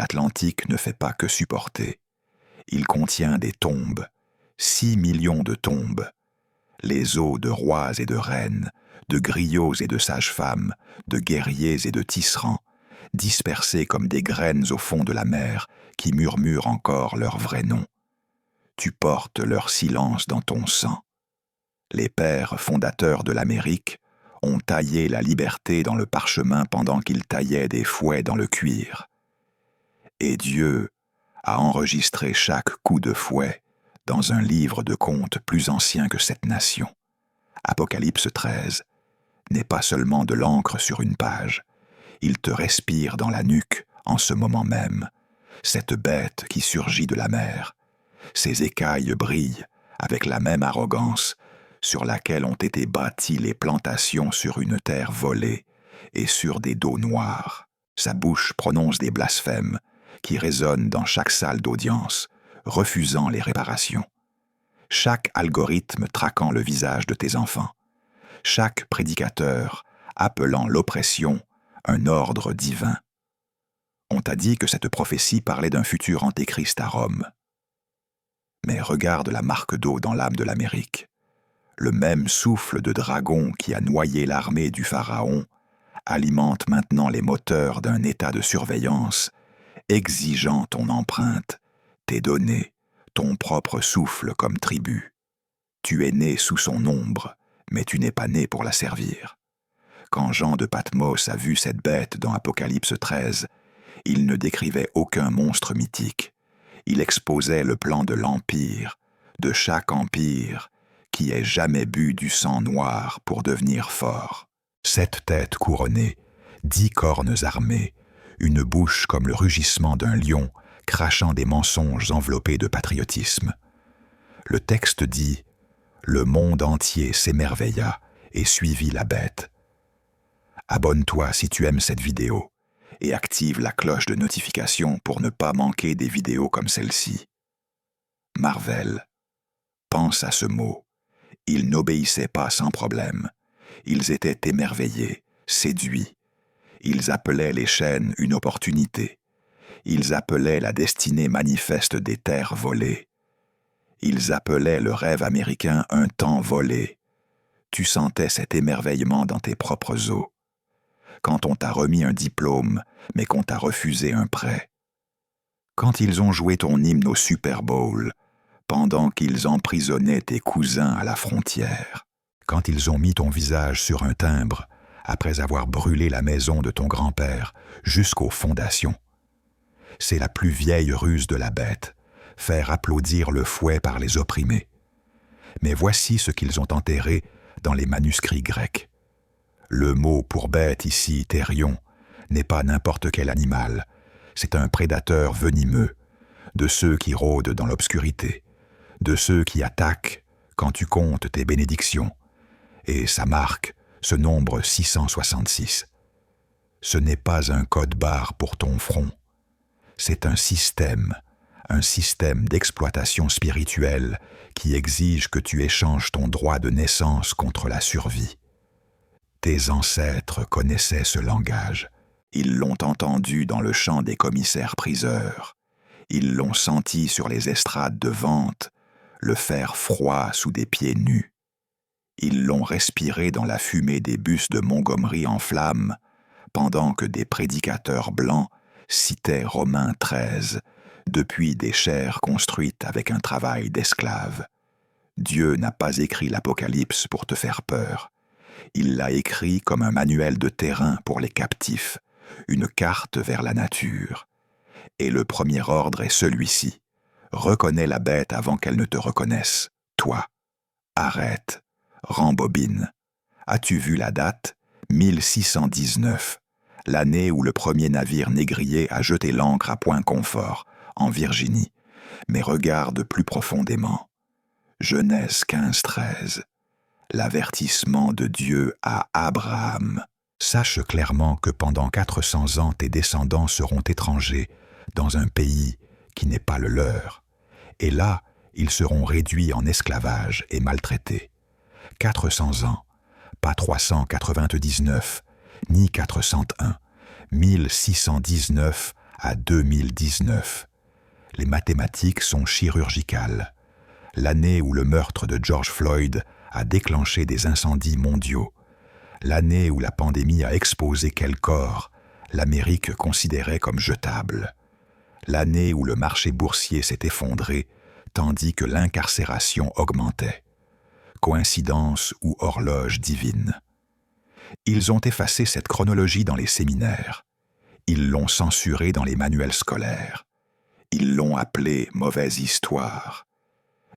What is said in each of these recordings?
L'Atlantique ne fait pas que supporter. Il contient des tombes, 6 millions de tombes, les os de rois et de reines, de griots et de sages-femmes, de guerriers et de tisserands, dispersés comme des graines au fond de la mer, qui murmurent encore leur vrai nom. Tu portes leur silence dans ton sang. Les pères fondateurs de l'Amérique ont taillé la liberté dans le parchemin pendant qu'ils taillaient des fouets dans le cuir. Et Dieu a enregistré chaque coup de fouet dans un livre de contes plus ancien que cette nation. Apocalypse 13 n'est pas seulement de l'encre sur une page, il te respire dans la nuque en ce moment même, cette bête qui surgit de la mer. Ses écailles brillent avec la même arrogance sur laquelle ont été bâties les plantations sur une terre volée et sur des dos noirs. Sa bouche prononce des blasphèmes qui résonnent dans chaque salle d'audience, refusant les réparations. Chaque algorithme traquant le visage de tes enfants. Chaque prédicateur appelant l'oppression un ordre divin. On t'a dit que cette prophétie parlait d'un futur antéchrist à Rome. Mais regarde la marque d'eau dans l'âme de l'Amérique. Le même souffle de dragon qui a noyé l'armée du pharaon alimente maintenant les moteurs d'un état de surveillance, exigeant ton empreinte, tes données, ton propre souffle comme tribut. Tu es né sous son ombre, mais tu n'es pas né pour la servir. Quand Jean de Patmos a vu cette bête dans Apocalypse 13, il ne décrivait aucun monstre mythique. Il exposait le plan de l'Empire, de chaque empire, qui ait jamais bu du sang noir pour devenir fort. 7 têtes couronnées, 10 cornes armées, une bouche comme le rugissement d'un lion, crachant des mensonges enveloppés de patriotisme. Le texte dit « Le monde entier s'émerveilla et suivit la bête ». Abonne-toi si tu aimes cette vidéo et active la cloche de notification pour ne pas manquer des vidéos comme celle-ci. Marvel, pense à ce mot. Ils n'obéissaient pas sans problème. Ils étaient émerveillés, séduits. Ils appelaient les chaînes une opportunité. Ils appelaient la destinée manifeste des terres volées. Ils appelaient le rêve américain un temps volé. Tu sentais cet émerveillement dans tes propres os. Quand on t'a remis un diplôme, mais qu'on t'a refusé un prêt. Quand ils ont joué ton hymne au Super Bowl, pendant qu'ils emprisonnaient tes cousins à la frontière. Quand ils ont mis ton visage sur un timbre, après avoir brûlé la maison de ton grand-père jusqu'aux fondations. C'est la plus vieille ruse de la bête, faire applaudir le fouet par les opprimés. Mais voici ce qu'ils ont enterré dans les manuscrits grecs. Le mot pour bête ici, thérion, n'est pas n'importe quel animal, c'est un prédateur venimeux, de ceux qui rôdent dans l'obscurité, de ceux qui attaquent quand tu comptes tes bénédictions, et sa marque, ce nombre 666. Ce n'est pas un code-barre pour ton front, c'est un système d'exploitation spirituelle qui exige que tu échanges ton droit de naissance contre la survie. Tes ancêtres connaissaient ce langage. Ils l'ont entendu dans le chant des commissaires-priseurs. Ils l'ont senti sur les estrades de vente, le fer froid sous des pieds nus. Ils l'ont respiré dans la fumée des bus de Montgomery en flammes, pendant que des prédicateurs blancs citaient Romains 13, depuis des chairs construites avec un travail d'esclaves. Dieu n'a pas écrit l'Apocalypse pour te faire peur. Il l'a écrit comme un manuel de terrain pour les captifs, une carte vers la nature. Et le premier ordre est celui-ci. Reconnais la bête avant qu'elle ne te reconnaisse. Toi, arrête, rembobine. As-tu vu la date ? 1619, l'année où le premier navire négrier a jeté l'ancre à Point Confort, en Virginie. Mais regarde plus profondément. Genèse 15-13. L'avertissement de Dieu à Abraham. Sache clairement que pendant 400 ans tes descendants seront étrangers dans un pays qui n'est pas le leur. Et là, ils seront réduits en esclavage et maltraités. 400 ans, pas 399, ni 401, 1619 à 2019. Les mathématiques sont chirurgicales. L'année où le meurtre de George Floyd a déclenché des incendies mondiaux. L'année où la pandémie a exposé quel corps l'Amérique considérait comme jetable. L'année où le marché boursier s'est effondré tandis que l'incarcération augmentait. Coïncidence ou horloge divine. Ils ont effacé cette chronologie dans les séminaires. Ils l'ont censurée dans les manuels scolaires. Ils l'ont appelée mauvaise histoire.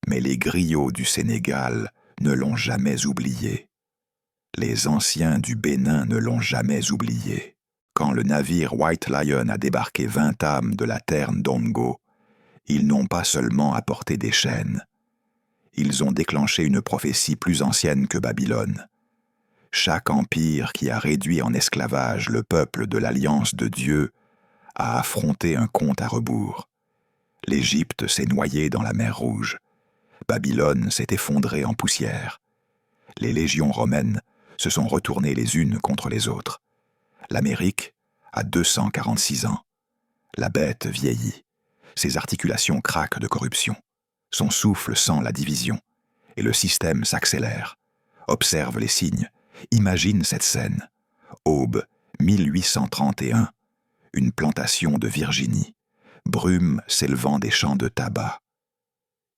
Mais les griots du Sénégal ne l'ont jamais oubliée. Les anciens du Bénin ne l'ont jamais oublié. Quand le navire White Lion a débarqué 20 âmes de la terre Ndongo, ils n'ont pas seulement apporté des chaînes. Ils ont déclenché une prophétie plus ancienne que Babylone. Chaque empire qui a réduit en esclavage le peuple de l'Alliance de Dieu a affronté un compte à rebours. L'Égypte s'est noyée dans la mer Rouge. Babylone s'est effondrée en poussière. Les légions romaines se sont retournées les unes contre les autres. L'Amérique a 246 ans. La bête vieillit. Ses articulations craquent de corruption. Son souffle sent la division. Et le système s'accélère. Observe les signes. Imagine cette scène. Aube 1831. Une plantation de Virginie. Brume s'élevant des champs de tabac.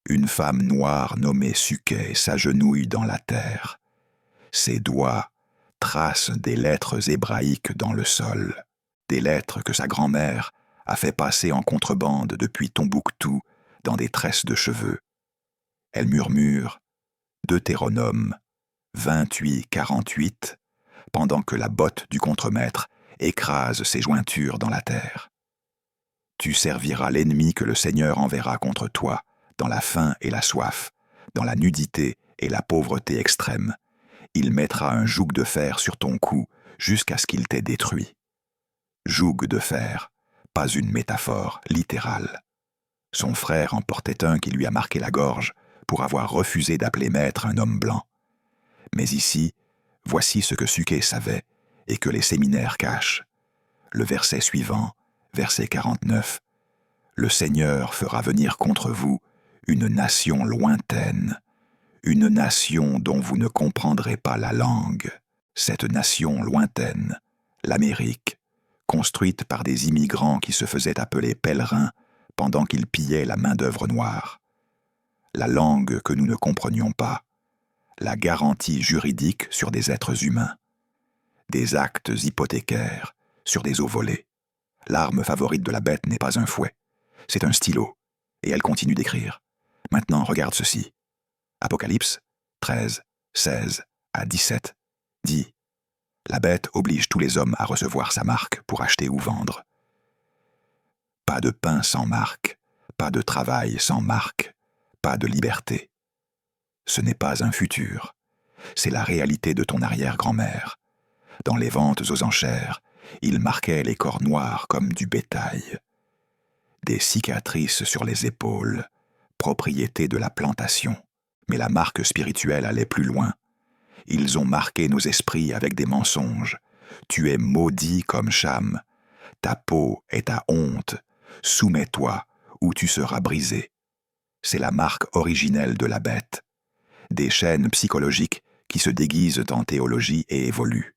Une femme noire nommée Suquet s'agenouille dans la terre. Ses doigts tracent des lettres hébraïques dans le sol. Des lettres que sa grand-mère a fait passer en contrebande depuis Tombouctou dans des tresses de cheveux. Elle murmure Deutéronome 28-48 pendant que la botte du contremaître écrase ses jointures dans la terre. Tu serviras l'ennemi que le Seigneur enverra contre toi dans la faim et la soif, dans la nudité et la pauvreté extrême. Il mettra un joug de fer sur ton cou jusqu'à ce qu'il t'ait détruit. Joug de fer, pas une métaphore littérale. Son frère en portait un qui lui a marqué la gorge pour avoir refusé d'appeler maître un homme blanc. Mais ici, voici ce que Suquet savait et que les séminaires cachent. Le verset suivant, verset 49. Le Seigneur fera venir contre vous une nation lointaine, une nation dont vous ne comprendrez pas la langue. Cette nation lointaine, l'Amérique, construite par des immigrants qui se faisaient appeler pèlerins pendant qu'ils pillaient la main-d'œuvre noire. La langue que nous ne comprenions pas, la garantie juridique sur des êtres humains, des actes hypothécaires sur des eaux volées. L'arme favorite de la bête n'est pas un fouet, c'est un stylo, et elle continue d'écrire. Maintenant, regarde ceci. Apocalypse 13, 16 à 17 dit « La bête oblige tous les hommes à recevoir sa marque pour acheter ou vendre. Pas de pain sans marque, pas de travail sans marque, pas de liberté. Ce n'est pas un futur, c'est la réalité de ton arrière-grand-mère. Dans les ventes aux enchères, il marquait les corps noirs comme du bétail. Des cicatrices sur les épaules, propriété de la plantation. Mais la marque spirituelle allait plus loin. Ils ont marqué nos esprits avec des mensonges. Tu es maudit comme Cham. Ta peau est ta honte. Soumets-toi ou tu seras brisé. C'est la marque originelle de la bête. Des chaînes psychologiques qui se déguisent en théologie et évoluent.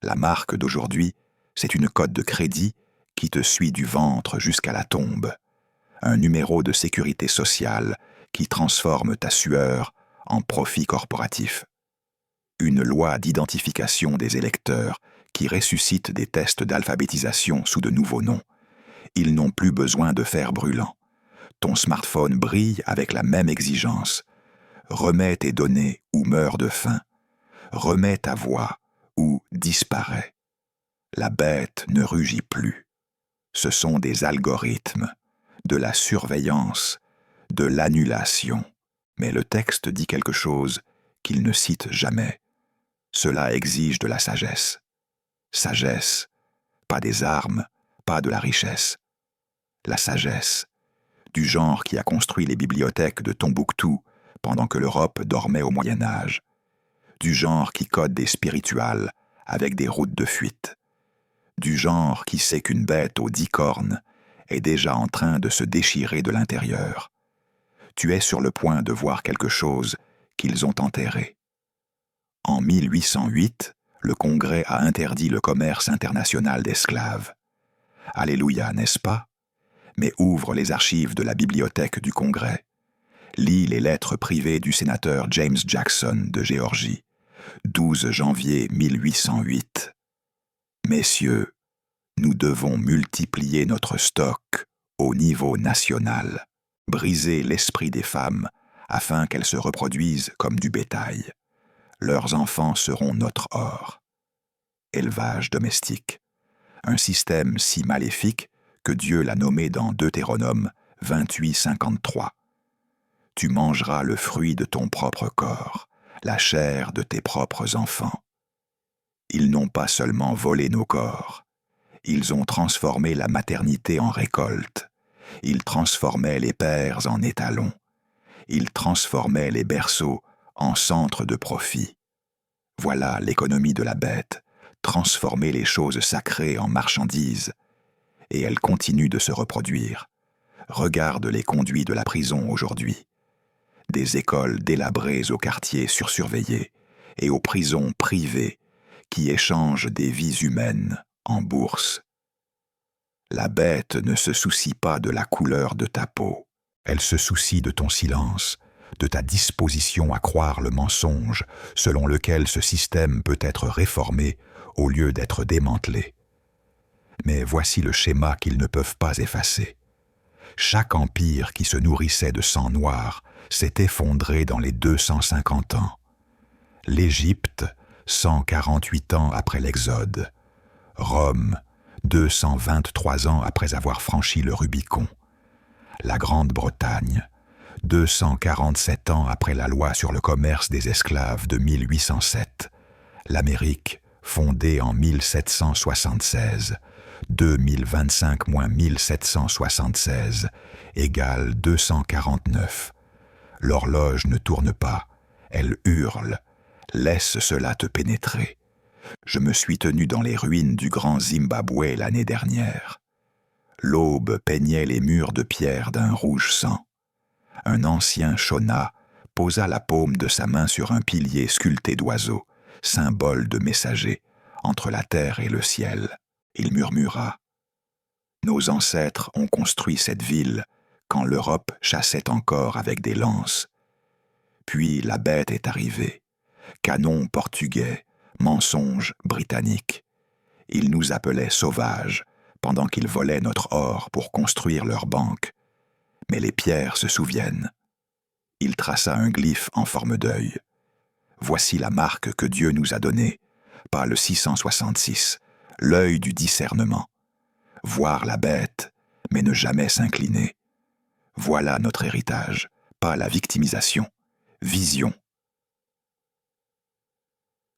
La marque d'aujourd'hui, c'est une cote de crédit qui te suit du ventre jusqu'à la tombe. Un numéro de sécurité sociale qui transforme ta sueur en profit corporatif. Une loi d'identification des électeurs qui ressuscite des tests d'alphabétisation sous de nouveaux noms. Ils n'ont plus besoin de fer brûlant. Ton smartphone brille avec la même exigence. Remets tes données ou meurs de faim. Remets ta voix ou disparaît. La bête ne rugit plus. Ce sont des algorithmes, de la surveillance, de l'annulation. Mais le texte dit quelque chose qu'il ne cite jamais. Cela exige de la sagesse. Sagesse, pas des armes, pas de la richesse. La sagesse, du genre qui a construit les bibliothèques de Tombouctou pendant que l'Europe dormait au Moyen-Âge. Du genre qui code des spirituals avec des routes de fuite. Du genre qui sait qu'une bête aux 10 cornes est déjà en train de se déchirer de l'intérieur. Tu es sur le point de voir quelque chose qu'ils ont enterré. En 1808, le Congrès a interdit le commerce international d'esclaves. Alléluia, n'est-ce pas? Mais ouvre les archives de la bibliothèque du Congrès. Lis les lettres privées du sénateur James Jackson de Géorgie, 12 janvier 1808. Messieurs, nous devons multiplier notre stock au niveau national, briser l'esprit des femmes afin qu'elles se reproduisent comme du bétail. Leurs enfants seront notre or. Élevage domestique. Un système si maléfique que Dieu l'a nommé dans Deutéronome 28:53. Tu mangeras le fruit de ton propre corps, la chair de tes propres enfants. Ils n'ont pas seulement volé nos corps, ils ont transformé la maternité en récolte, ils transformaient les pères en étalons, ils transformaient les berceaux en centres de profit. Voilà l'économie de la bête, transformer les choses sacrées en marchandises, et elle continue de se reproduire. Regarde les conduits de la prison aujourd'hui. Des écoles délabrées aux quartiers sursurveillés et aux prisons privées qui échangent des vies humaines en bourse. La bête ne se soucie pas de la couleur de ta peau. Elle se soucie de ton silence, de ta disposition à croire le mensonge selon lequel ce système peut être réformé au lieu d'être démantelé. Mais voici le schéma qu'ils ne peuvent pas effacer. Chaque empire qui se nourrissait de sang noir s'est effondré dans les 250 ans. L'Égypte, 148 ans après l'Exode. Rome, 223 ans après avoir franchi le Rubicon. La Grande-Bretagne, 247 ans après la loi sur le commerce des esclaves de 1807. L'Amérique, fondée en 1776, 2025 moins 1776 égale 249. L'horloge ne tourne pas, elle hurle. Laisse cela te pénétrer. Je me suis tenu dans les ruines du grand Zimbabwe l'année dernière. L'aube peignait les murs de pierre d'un rouge sang. Un ancien Shona posa la paume de sa main sur un pilier sculpté d'oiseaux, symbole de messager, entre la terre et le ciel. Il murmura « Nos ancêtres ont construit cette ville quand l'Europe chassait encore avec des lances. Puis la bête est arrivée. Canon portugais, mensonge britannique. Ils nous appelaient sauvages pendant qu'ils volaient notre or pour construire leurs banques. Mais les pierres se souviennent. Il traça un glyphe en forme d'œil. Voici la marque que Dieu nous a donnée, pas le 666, l'œil du discernement. Voir la bête, mais ne jamais s'incliner. Voilà notre héritage, pas la victimisation. Vision.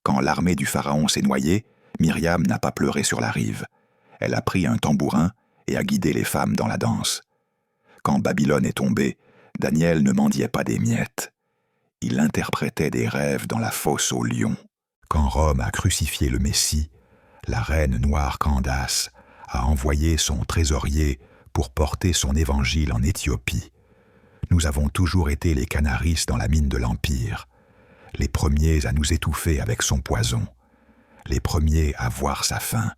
Quand l'armée du Pharaon s'est noyée, Myriam n'a pas pleuré sur la rive. Elle a pris un tambourin et a guidé les femmes dans la danse. Quand Babylone est tombée, Daniel ne mendiait pas des miettes. Il interprétait des rêves dans la fosse aux lions. Quand Rome a crucifié le Messie, la reine noire Candace a envoyé son trésorier pour porter son évangile en Éthiopie. Nous avons toujours été les canaris dans la mine de l'Empire, les premiers à nous étouffer avec son poison, les premiers à voir sa fin,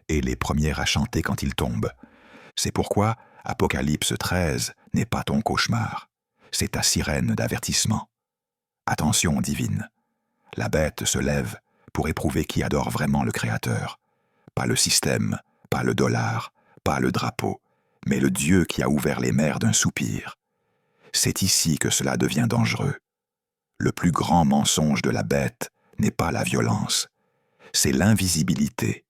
et les premiers à chanter quand il tombe. C'est pourquoi Apocalypse 13 n'est pas ton cauchemar, c'est ta sirène d'avertissement. Attention divine, la bête se lève pour éprouver qui adore vraiment le Créateur. Pas le système, pas le dollar, pas le drapeau, mais le Dieu qui a ouvert les mers d'un soupir. C'est ici que cela devient dangereux. Le plus grand mensonge de la bête n'est pas la violence, c'est l'invisibilité.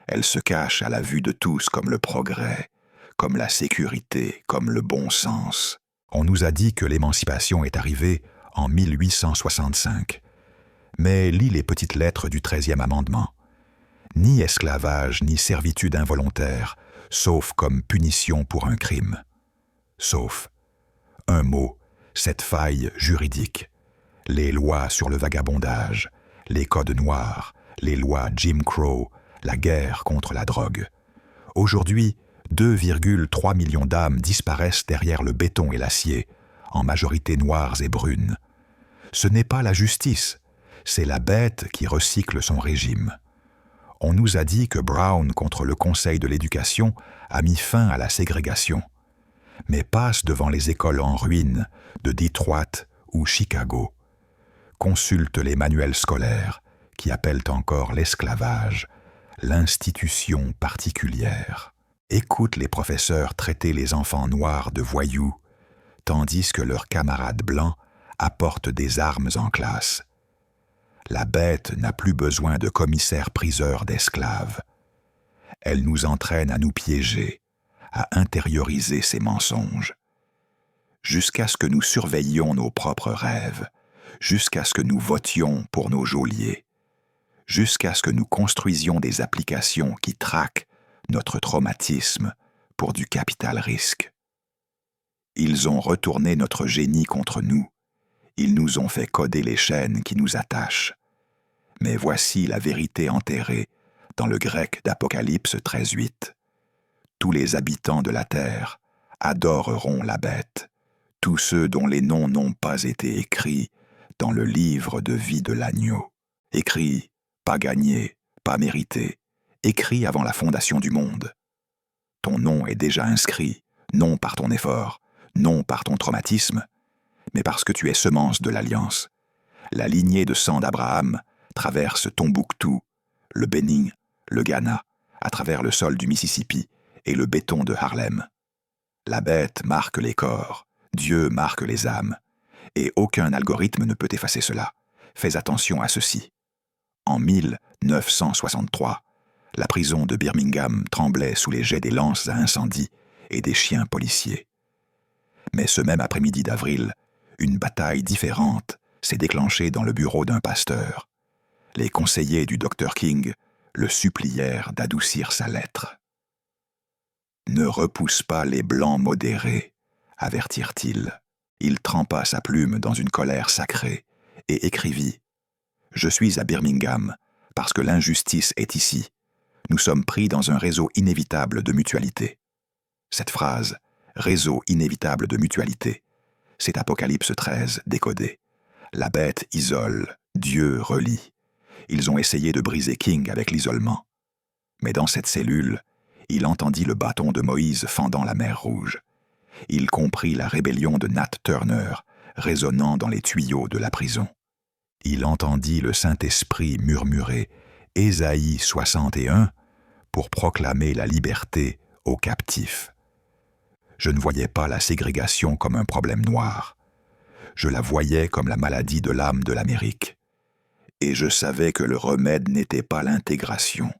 Elle se cache à la vue de tous comme le progrès, comme la sécurité, comme le bon sens. On nous a dit que l'émancipation est arrivée en 1865. Mais lis les petites lettres du 13e amendement. Ni esclavage, ni servitude involontaire, sauf comme punition pour un crime. Sauf, un mot, cette faille juridique. Les lois sur le vagabondage, les codes noirs, les lois Jim Crow, la guerre contre la drogue. Aujourd'hui, 2,3 millions d'âmes disparaissent derrière le béton et l'acier, en majorité noires et brunes. Ce n'est pas la justice, c'est la bête qui recycle son régime. On nous a dit que Brown, contre le Conseil de l'éducation, a mis fin à la ségrégation. Mais passe devant les écoles en ruine de Detroit ou Chicago. Consulte les manuels scolaires qui appellent encore l'esclavage, l'institution particulière. Écoute les professeurs traiter les enfants noirs de voyous, tandis que leurs camarades blancs apportent des armes en classe. La bête n'a plus besoin de commissaires-priseurs d'esclaves. Elle nous entraîne à nous piéger, à intérioriser ses mensonges, jusqu'à ce que nous surveillions nos propres rêves, jusqu'à ce que nous votions pour nos geôliers, jusqu'à ce que nous construisions des applications qui traquent notre traumatisme pour du capital risque. Ils ont retourné notre génie contre nous. Ils nous ont fait coder les chaînes qui nous attachent. Mais voici la vérité enterrée dans le grec d'Apocalypse 13:8. Tous les habitants de la terre adoreront la bête, tous ceux dont les noms n'ont pas été écrits dans le livre de vie de l'agneau. Écrits, pas gagnés, pas mérités, écrits avant la fondation du monde. Ton nom est déjà inscrit, non par ton effort, non par ton traumatisme, mais parce que tu es semence de l'Alliance. La lignée de sang d'Abraham traverse Tombouctou, le Bénin, le Ghana, à travers le sol du Mississippi et le béton de Harlem. La bête marque les corps, Dieu marque les âmes, et aucun algorithme ne peut effacer cela. Fais attention à ceci. En 1963, la prison de Birmingham tremblait sous les jets des lances à incendie et des chiens policiers. Mais ce même après-midi d'avril, une bataille différente s'est déclenchée dans le bureau d'un pasteur. Les conseillers du Dr King le supplièrent d'adoucir sa lettre. « Ne repousse pas les blancs modérés », avertirent-ils. Il trempa sa plume dans une colère sacrée et écrivit « Je suis à Birmingham parce que l'injustice est ici. Nous sommes pris dans un réseau inévitable de mutualité. » Cette phrase, « réseau inévitable de mutualité », c'est Apocalypse 13 décodé. La bête isole, Dieu relie. Ils ont essayé de briser King avec l'isolement. Mais dans cette cellule, il entendit le bâton de Moïse fendant la mer Rouge. Il comprit la rébellion de Nat Turner résonnant dans les tuyaux de la prison. Il entendit le Saint-Esprit murmurer « Ésaïe 61 » pour proclamer la liberté aux captifs. Je ne voyais pas la ségrégation comme un problème noir. Je la voyais comme la maladie de l'âme de l'Amérique. Et je savais que le remède n'était pas l'intégration.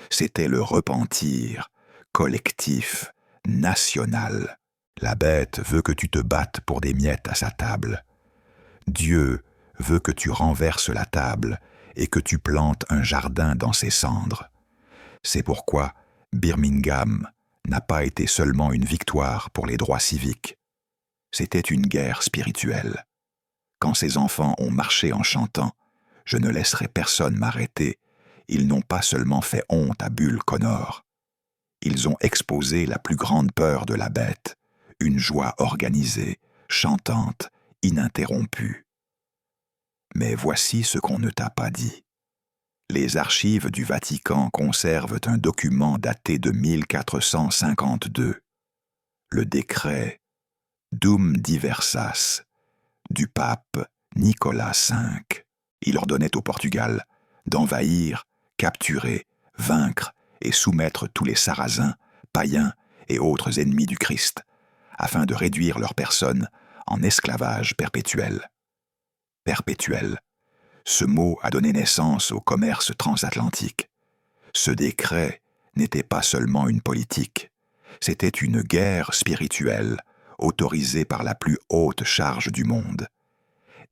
C'était le repentir, collectif, national. La bête veut que tu te battes pour des miettes à sa table. Dieu veut que tu renverses la table et que tu plantes un jardin dans ses cendres. C'est pourquoi Birmingham n'a pas été seulement une victoire pour les droits civiques. C'était une guerre spirituelle. Quand ces enfants ont marché en chantant « Je ne laisserai personne m'arrêter », ils n'ont pas seulement fait honte à Bull Connor. Ils ont exposé la plus grande peur de la bête, une joie organisée, chantante, ininterrompue. Mais voici ce qu'on ne t'a pas dit. Les archives du Vatican conservent un document daté de 1452, le décret Dum Diversas du pape Nicolas V. Il ordonnait au Portugal d'envahir, capturer, vaincre et soumettre tous les Sarrasins, païens et autres ennemis du Christ, afin de réduire leur personne en esclavage perpétuel. Perpétuel. Ce mot a donné naissance au commerce transatlantique. Ce décret n'était pas seulement une politique, c'était une guerre spirituelle autorisée par la plus haute charge du monde.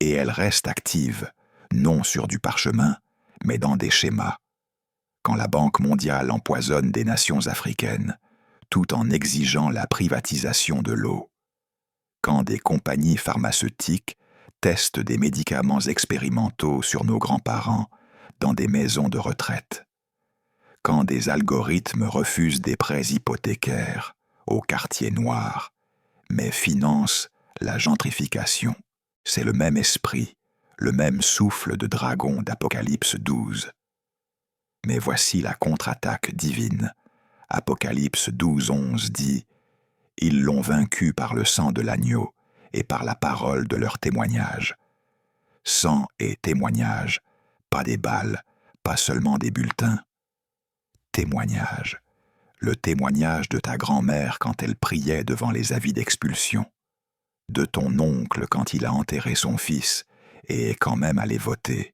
Et elle reste active, non sur du parchemin, mais dans des schémas. Quand la Banque mondiale empoisonne des nations africaines, tout en exigeant la privatisation de l'eau. Quand des compagnies pharmaceutiques testent des médicaments expérimentaux sur nos grands-parents dans des maisons de retraite. quand des algorithmes refusent des prêts hypothécaires aux quartiers noirs, mais financent la gentrification. C'est le même esprit, le même souffle de dragon d'Apocalypse 12. Mais voici la contre-attaque divine. Apocalypse 12:11 dit « Ils l'ont vaincu par le sang de l'agneau et par la parole de leur témoignage. » Sang et témoignage, pas des balles, pas seulement des bulletins. Témoignage. Le témoignage de ta grand-mère quand elle priait devant les avis d'expulsion, de ton oncle quand il a enterré son fils et est quand même allé voter,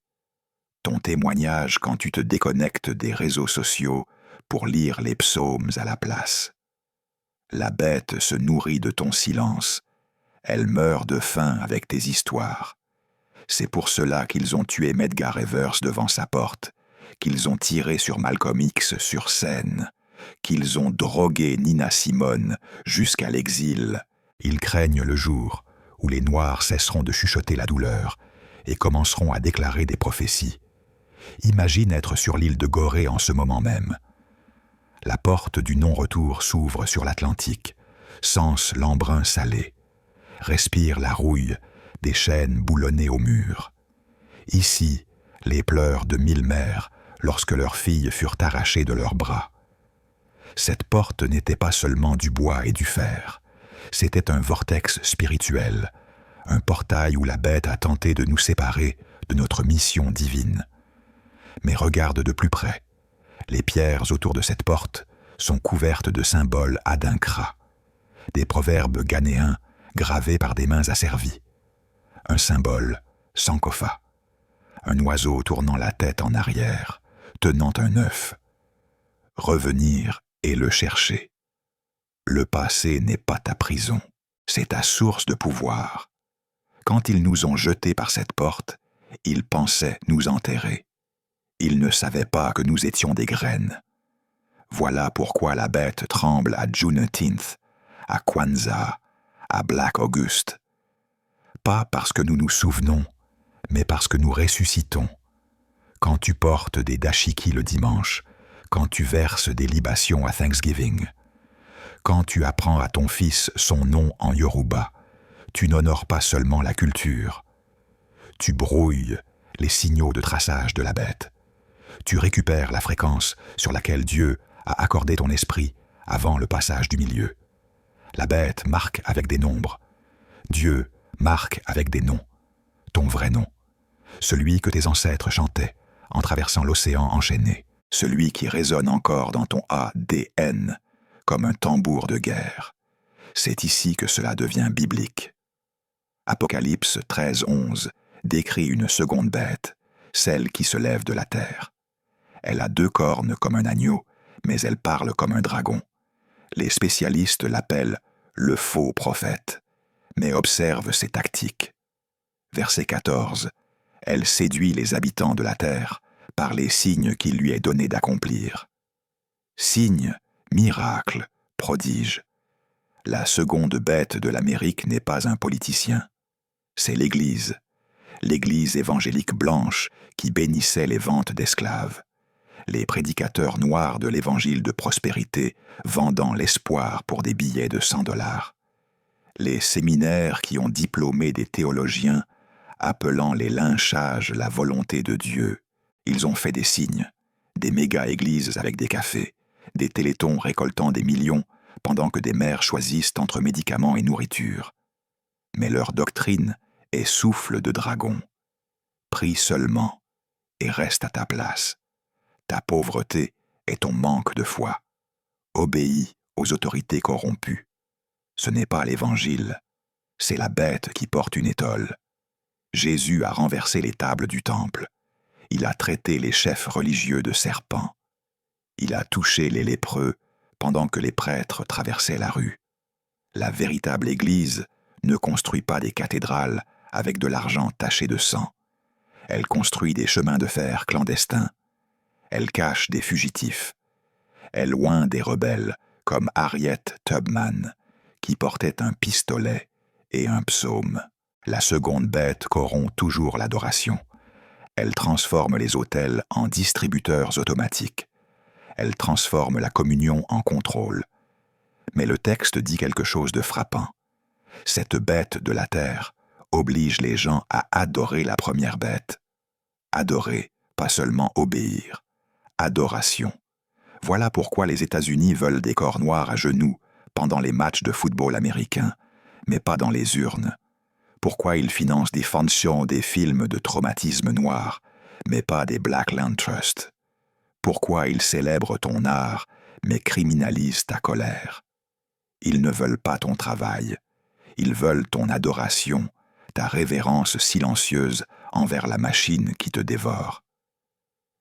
ton témoignage quand tu te déconnectes des réseaux sociaux pour lire les psaumes à la place. La bête se nourrit de ton silence, elle meurt de faim avec tes histoires. C'est pour cela qu'ils ont tué Medgar Evers devant sa porte, qu'ils ont tiré sur Malcolm X sur scène, qu'ils ont drogué Nina Simone jusqu'à l'exil. Ils craignent le jour où les Noirs cesseront de chuchoter la douleur et commenceront à déclarer des prophéties. Imagine être sur l'île de Gorée en ce moment même. La porte du non-retour s'ouvre sur l'Atlantique, sens l'embrun salé. Respire la rouille des chaînes boulonnées au mur. Ici, les pleurs de 1000 mères lorsque leurs filles furent arrachées de leurs bras. Cette porte n'était pas seulement du bois et du fer, c'était un vortex spirituel, un portail où la bête a tenté de nous séparer de notre mission divine. Mais regarde de plus près. Les pierres autour de cette porte sont couvertes de symboles adinkra, des proverbes ghanéens gravés par des mains asservies. Un symbole, Sankofa, un oiseau tournant la tête en arrière, tenant un œuf. Revenir et le chercher. Le passé n'est pas ta prison, c'est ta source de pouvoir. Quand ils nous ont jetés par cette porte, ils pensaient nous enterrer. Ils ne savaient pas que nous étions des graines. Voilà pourquoi la bête tremble à Juneteenth, à Kwanzaa, à Black August. Pas parce que nous nous souvenons, mais parce que nous ressuscitons. Quand tu portes des dashiki le dimanche, quand tu verses des libations à Thanksgiving, quand tu apprends à ton fils son nom en Yoruba, tu n'honores pas seulement la culture. Tu brouilles les signaux de traçage de la bête. Tu récupères la fréquence sur laquelle Dieu a accordé ton esprit avant le passage du milieu. La bête marque avec des nombres. Dieu marque avec des noms. Ton vrai nom. Celui que tes ancêtres chantaient en traversant l'océan enchaîné. Celui qui résonne encore dans ton ADN comme un tambour de guerre. C'est ici que cela devient biblique. Apocalypse 13:11 décrit une seconde bête, celle qui se lève de la terre. Elle a 2 cornes comme un agneau, mais elle parle comme un dragon. Les spécialistes l'appellent le faux prophète, mais observe ses tactiques. Verset 14. Elle séduit les habitants de la terre par les signes qu'il lui est donné d'accomplir. Signes, miracles, prodiges. La seconde bête de l'Amérique n'est pas un politicien. C'est l'Église. L'Église évangélique blanche qui bénissait les ventes d'esclaves. Les prédicateurs noirs de l'évangile de prospérité vendant l'espoir pour des billets de $100. Les séminaires qui ont diplômé des théologiens appelant les lynchages la volonté de Dieu. Ils ont fait des signes, des méga-églises avec des cafés, des téléthons récoltant des millions pendant que des mères choisissent entre médicaments et nourriture. Mais leur doctrine est souffle de dragon. Prie seulement et reste à ta place. Ta pauvreté est ton manque de foi. Obéis aux autorités corrompues. Ce n'est pas l'Évangile, c'est la bête qui porte une étole. Jésus a renversé les tables du temple. Il a traité les chefs religieux de serpents. Il a touché les lépreux pendant que les prêtres traversaient la rue. La véritable Église ne construit pas des cathédrales avec de l'argent taché de sang. Elle construit des chemins de fer clandestins. Elle cache des fugitifs. Elle oint des rebelles comme Harriet Tubman, qui portait un pistolet et un psaume. La seconde bête corrompt toujours l'adoration. Elle transforme les autels en distributeurs automatiques. Elle transforme la communion en contrôle. Mais le texte dit quelque chose de frappant. Cette bête de la terre oblige les gens à adorer la première bête. Adorer, pas seulement obéir. Adoration. Voilà pourquoi les États-Unis veulent des corps noirs à genoux pendant les matchs de football américains, mais pas dans les urnes. Pourquoi ils financent des fonctions, des films de traumatisme noir, mais pas des Black Land Trust. Pourquoi ils célèbrent ton art, mais criminalisent ta colère. Ils ne veulent pas ton travail. Ils veulent ton adoration, ta révérence silencieuse envers la machine qui te dévore.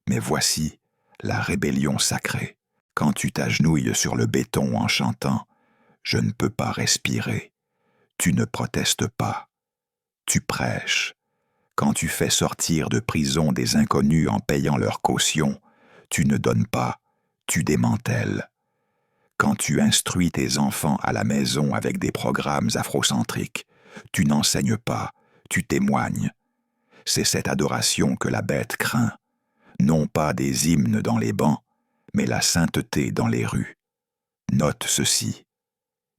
Mais voici la rébellion sacrée, quand tu t'agenouilles sur le béton en chantant « Je ne peux pas respirer ». Tu ne protestes pas. Tu prêches. Quand tu fais sortir de prison des inconnus en payant leur caution, tu ne donnes pas, tu démantèles. Quand tu instruis tes enfants à la maison avec des programmes afrocentriques, tu n'enseignes pas, tu témoignes. C'est cette adoration que la bête craint. Non pas des hymnes dans les bancs, mais la sainteté dans les rues. Note ceci.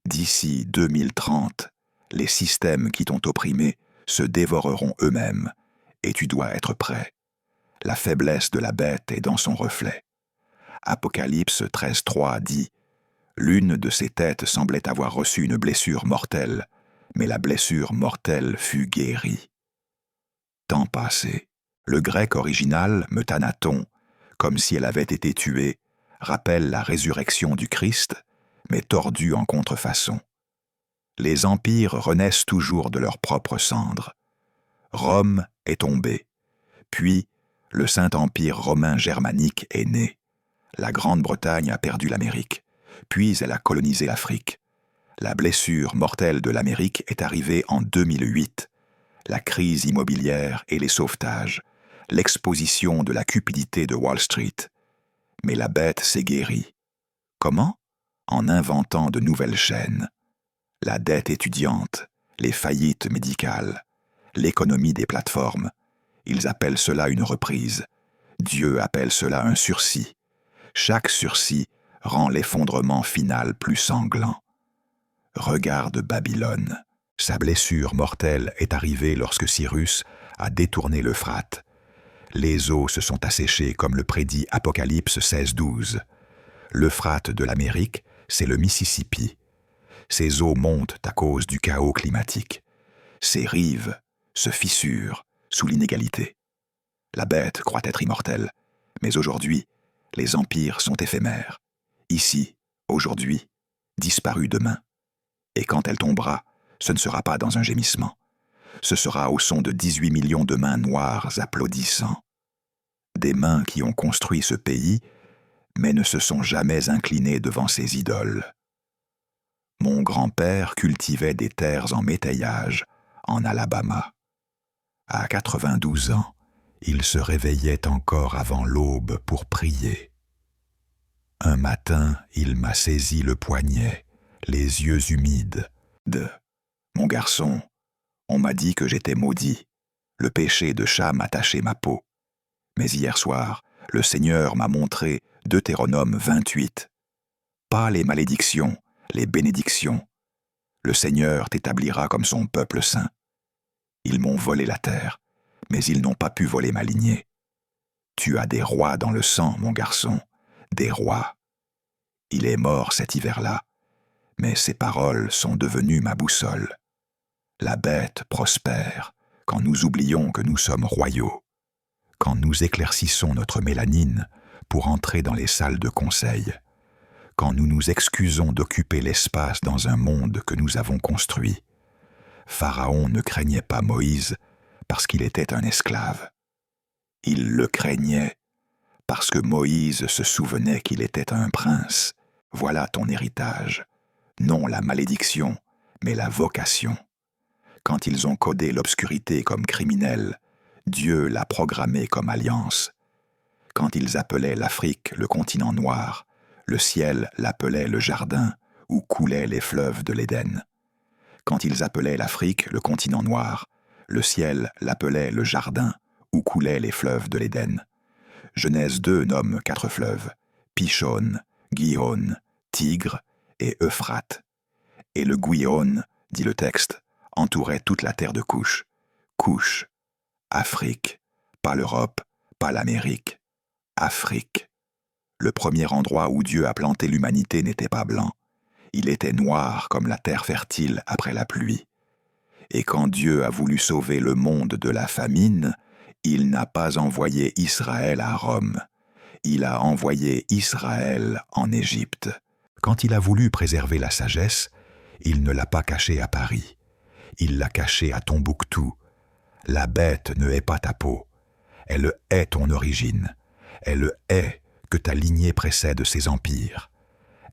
D'ici 2030, les systèmes qui t'ont opprimé se dévoreront eux-mêmes, et tu dois être prêt. La faiblesse de la bête est dans son reflet. Apocalypse 13.3 dit « L'une de ses têtes semblait avoir reçu une blessure mortelle, mais la blessure mortelle fut guérie. » Temps passé, le grec original, metanaton, comme si elle avait été tuée, rappelle la résurrection du Christ, mais tordue en contrefaçon. Les empires renaissent toujours de leurs propres cendres. Rome est tombée, puis le Saint-Empire romain germanique est né. La Grande-Bretagne a perdu l'Amérique, puis elle a colonisé l'Afrique. La blessure mortelle de l'Amérique est arrivée en 2008. La crise immobilière et les sauvetages, l'exposition de la cupidité de Wall Street. Mais la bête s'est guérie. Comment? En inventant de nouvelles chaînes. La dette étudiante, les faillites médicales, l'économie des plateformes. Ils appellent cela une reprise. Dieu appelle cela un sursis. Chaque sursis rend l'effondrement final plus sanglant. Regarde Babylone. Sa blessure mortelle est arrivée lorsque Cyrus a détourné l'Euphrate. Les eaux se sont asséchées comme le prédit Apocalypse 16.12. L'Euphrate de l'Amérique, c'est le Mississippi. Ces eaux montent à cause du chaos climatique. Ces rives se fissurent sous l'inégalité. La bête croit être immortelle, mais aujourd'hui, les empires sont éphémères. Ici, aujourd'hui, disparus demain. Et quand elle tombera, ce ne sera pas dans un gémissement. Ce sera au son de 18 millions de mains noires applaudissant. Des mains qui ont construit ce pays, mais ne se sont jamais inclinées devant ses idoles. Mon grand-père cultivait des terres en métayage, en Alabama. À 92 ans, il se réveillait encore avant l'aube pour prier. Un matin, il m'a saisi le poignet, les yeux humides, de « Mon garçon, on m'a dit que j'étais maudit. Le péché de Cham a taché ma peau. Mais hier soir, le Seigneur m'a montré Deutéronome 28. Pas les malédictions, les bénédictions. Le Seigneur t'établira comme son peuple saint. Ils m'ont volé la terre, mais ils n'ont pas pu voler ma lignée. Tu as des rois dans le sang, mon garçon, des rois. Il est mort cet hiver-là, mais ses paroles sont devenues ma boussole. La bête prospère quand nous oublions que nous sommes royaux, quand nous éclaircissons notre mélanine pour entrer dans les salles de conseil, quand nous nous excusons d'occuper l'espace dans un monde que nous avons construit. Pharaon ne craignait pas Moïse parce qu'il était un esclave. Il le craignait parce que Moïse se souvenait qu'il était un prince. Voilà ton héritage. Non la malédiction, mais la vocation. Quand ils ont codé l'obscurité comme criminelle, Dieu l'a programmée comme alliance. Quand ils appelaient l'Afrique le continent noir, le ciel l'appelait le jardin où coulaient les fleuves de l'Éden. Quand ils appelaient l'Afrique le continent noir, le ciel l'appelait le jardin où coulaient les fleuves de l'Éden. Genèse 2 nomme 4 fleuves, Pishon, Gihon, Tigre et Euphrate. Et le Gouion, dit le texte, entourait toute la terre de Couche. Couche, Afrique, pas l'Europe, pas l'Amérique. Afrique. Le premier endroit où Dieu a planté l'humanité n'était pas blanc. Il était noir comme la terre fertile après la pluie. Et quand Dieu a voulu sauver le monde de la famine, il n'a pas envoyé Israël à Rome. Il a envoyé Israël en Égypte. Quand il a voulu préserver la sagesse, il ne l'a pas cachée à Paris. Il l'a cachée à Tombouctou. La bête ne hait pas ta peau. Elle hait ton origine. Elle hait que ta lignée précède ses empires.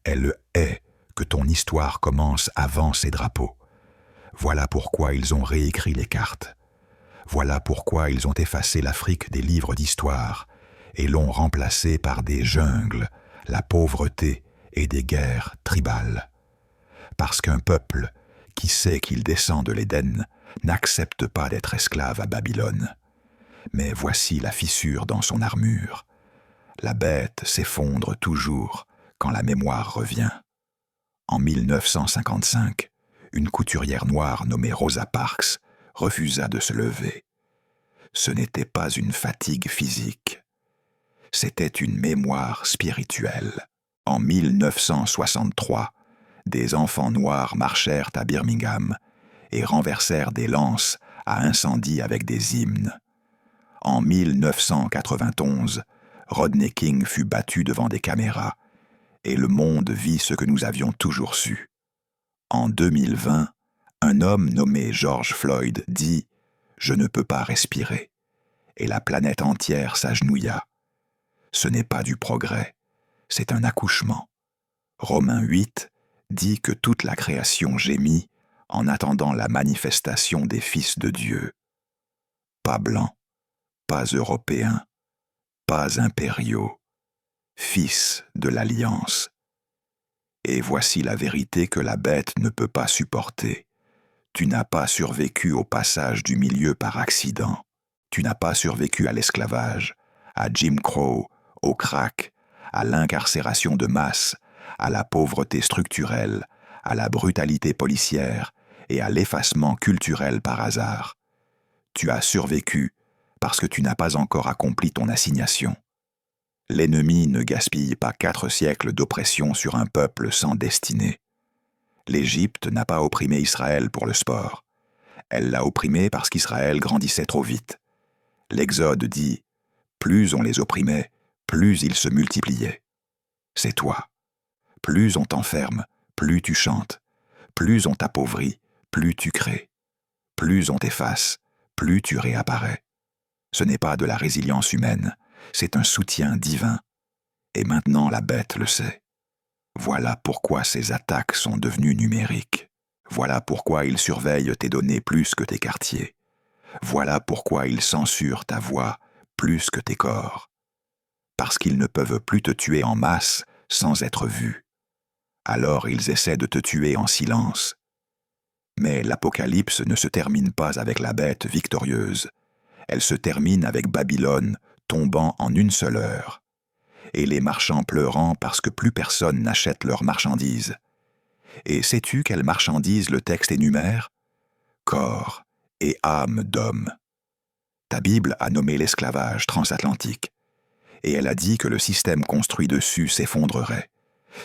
Elle hait que ton histoire commence avant ses drapeaux. Voilà pourquoi ils ont réécrit les cartes. Voilà pourquoi ils ont effacé l'Afrique des livres d'histoire et l'ont remplacée par des jungles, la pauvreté et des guerres tribales. Parce qu'un peuple qui sait qu'il descend de l'Éden n'accepte pas d'être esclave à Babylone. Mais voici la fissure dans son armure. La bête s'effondre toujours quand la mémoire revient. En 1955, une couturière noire nommée Rosa Parks refusa de se lever. Ce n'était pas une fatigue physique, c'était une mémoire spirituelle. En 1963, des enfants noirs marchèrent à Birmingham et renversèrent des lances à incendie avec des hymnes. En 1991, Rodney King fut battu devant des caméras et le monde vit ce que nous avions toujours su. En 2020, un homme nommé George Floyd dit « Je ne peux pas respirer » et la planète entière s'agenouilla. Ce n'est pas du progrès, c'est un accouchement. Romains 8 dit que toute la création gémit en attendant la manifestation des fils de Dieu. Pas blancs, pas européens, pas impériaux, fils de l'Alliance. Et voici la vérité que la bête ne peut pas supporter. Tu n'as pas survécu au passage du milieu par accident. Tu n'as pas survécu à l'esclavage, à Jim Crow, au crack, à l'incarcération de masse, à la pauvreté structurelle, à la brutalité policière et à l'effacement culturel par hasard. Tu as survécu parce que tu n'as pas encore accompli ton assignation. L'ennemi ne gaspille pas 4 siècles d'oppression sur un peuple sans destinée. L'Égypte n'a pas opprimé Israël pour le sport. Elle l'a opprimé parce qu'Israël grandissait trop vite. L'Exode dit « Plus on les opprimait, plus ils se multipliaient. » C'est toi. Plus on t'enferme, plus tu chantes. Plus on t'appauvrit, plus tu crées. Plus on t'efface, plus tu réapparais. Ce n'est pas de la résilience humaine, c'est un soutien divin. Et maintenant la bête le sait. Voilà pourquoi ces attaques sont devenues numériques. Voilà pourquoi ils surveillent tes données plus que tes quartiers. Voilà pourquoi ils censurent ta voix plus que tes corps. Parce qu'ils ne peuvent plus te tuer en masse sans être vus. Alors ils essaient de te tuer en silence. Mais l'Apocalypse ne se termine pas avec la bête victorieuse. Elle se termine avec Babylone tombant en une seule heure. Et les marchands pleurant parce que plus personne n'achète leurs marchandises. Et sais-tu quelles marchandises le texte énumère? Corps et âme d'homme. Ta Bible a nommé l'esclavage transatlantique. Et elle a dit que le système construit dessus s'effondrerait.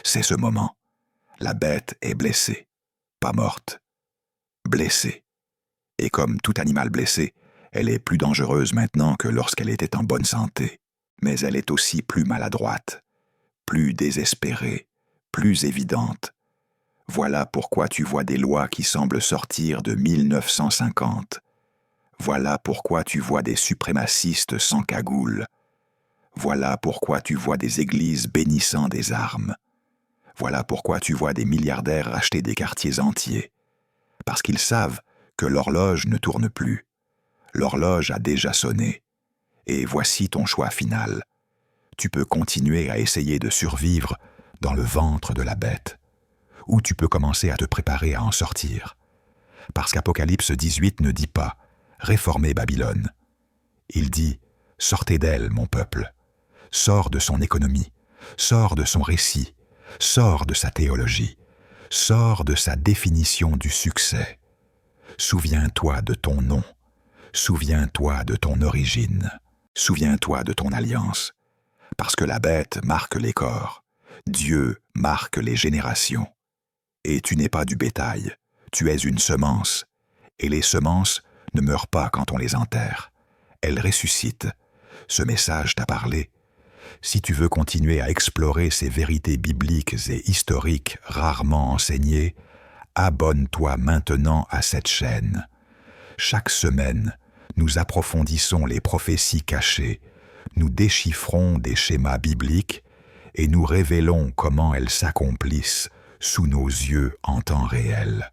C'est ce moment. La bête est blessée, pas morte. Blessée. Et comme tout animal blessé, elle est plus dangereuse maintenant que lorsqu'elle était en bonne santé. Mais elle est aussi plus maladroite, plus désespérée, plus évidente. Voilà pourquoi tu vois des lois qui semblent sortir de 1950. Voilà pourquoi tu vois des suprémacistes sans cagoule. Voilà pourquoi tu vois des églises bénissant des armes. Voilà pourquoi tu vois des milliardaires racheter des quartiers entiers. Parce qu'ils savent que l'horloge ne tourne plus. L'horloge a déjà sonné. Et voici ton choix final. Tu peux continuer à essayer de survivre dans le ventre de la bête. Ou tu peux commencer à te préparer à en sortir. Parce qu'Apocalypse 18 ne dit pas « Réformez Babylone ». Il dit « Sortez d'elle, mon peuple. Sors de son économie. sors de son récit, sors de sa théologie, sors de sa définition du succès. Souviens-toi de ton nom, souviens-toi de ton origine, souviens-toi de ton alliance, parce que la bête marque les corps, Dieu marque les générations. Et tu n'es pas du bétail, tu es une semence, et les semences ne meurent pas quand on les enterre, elles ressuscitent. Ce message t'a parlé. Si tu veux continuer à explorer ces vérités bibliques et historiques rarement enseignées, abonne-toi maintenant à cette chaîne. Chaque semaine, nous approfondissons les prophéties cachées, nous déchiffrons des schémas bibliques et nous révélons comment elles s'accomplissent sous nos yeux en temps réel.